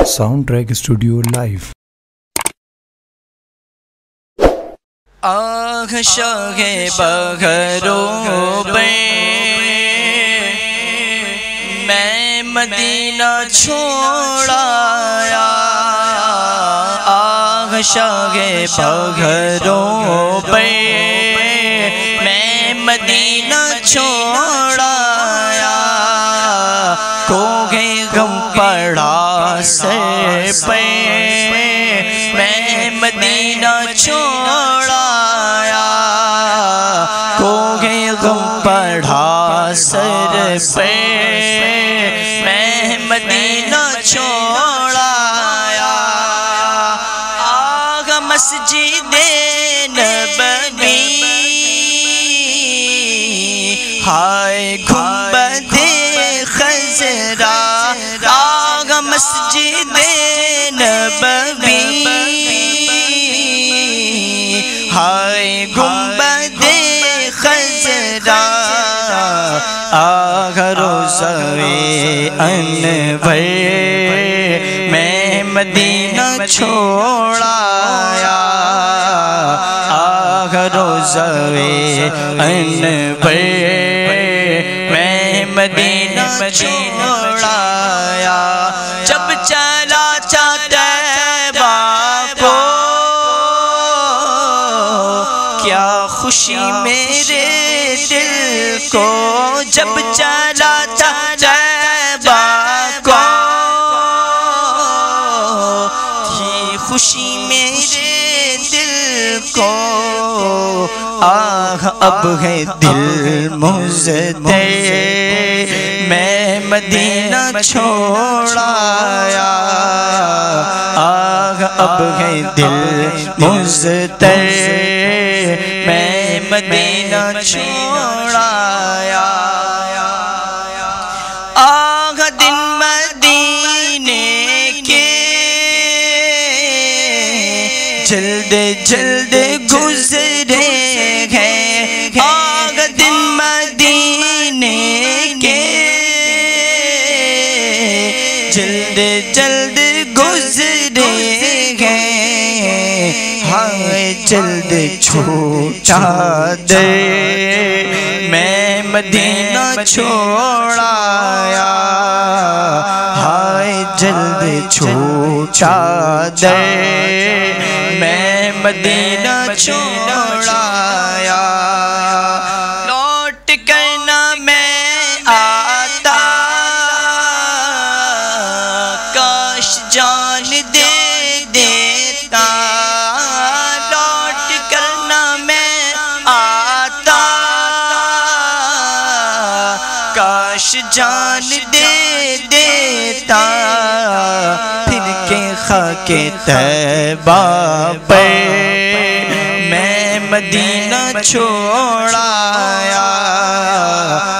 Sound track studio live. آہ شاہ بغرو بے میں مدینہ چھوڑایا، آہ شاہ بغرو بے میں مدینہ چھوڑایا، کوہ غم پڑا سر پہ میں مدینہ چھوڑایا، کوہ غم پڑا سر پہ میں مدینہ چھوڑایا، آگا مسجد نبوی ہائے گنبد خضرا، آگا مسجد نبوی ہائے گنبد خضرا، آگا روضہ انور میں مدینہ چھوڑایا، آگا روضہ انور میں مدینہ چھوڑایا، جب چلا طیبہ کو کیا خوشی میرے دل کو، جب چلا طیبہ کو تھی خوشی میرے دل کو، آہ اب ہے دل مزدر میں مدینہ چھوڑایا، آہ اب ہے دل مزدر میں مدینہ چھوڑایا، آہ دن مدینے کے جلد جلد گزرے ہیں، آہ دن مدینے کے جلد جلد گزرے ہیں، ہائے جلد چھوٹا دے میں مدینہ چھوڑایا، ہائے جلد چھوٹا دے میں مدینہ چھوڑایا، لوٹ کر نہ میں آتا کاش جان دے دیتا، لوٹ کر نہ میں آتا کاش جان دے دیتا، پھر کے خاک طیبہ پہ میں مدینہ چھوڑایا،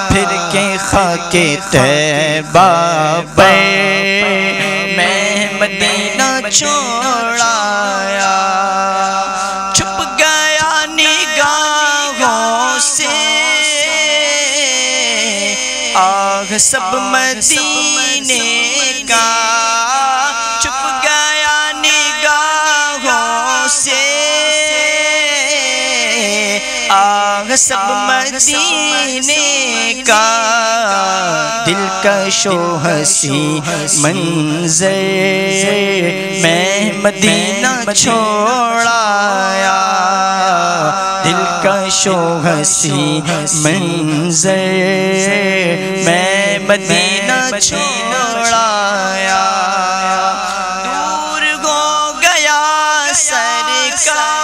پھر کے خاک طیبہ پہ میں مدینہ چھوڑایا، چھپ گیا نگاہوں سے آہ سب مدینے کا، چھپ گیا نگاہوں سے آہ سب مدینے کا، دلکش و حسین منظر میں مدینہ چھوڑایا، دلکش و حسین منظر میں مدینہ چھوڑایا، دور ہو گیا سرکار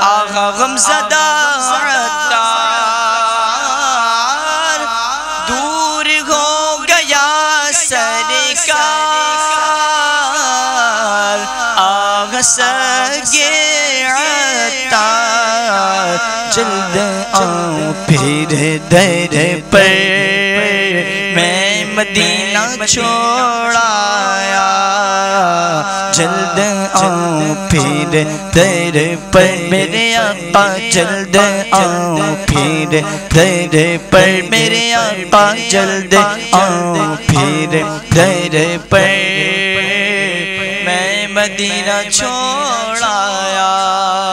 آغا غمزدہ عطار، دور ہو گیا سرکار آغا سگے عطار، جلد آؤں پھر در پر میں مدینہ چھوڑایا، جلد آؤں پھر در پر میرے آقا، جلد آؤں پھر در پر میرے آقا، جلد آؤں پھر در پر میں مدینہ چھوڑ آیا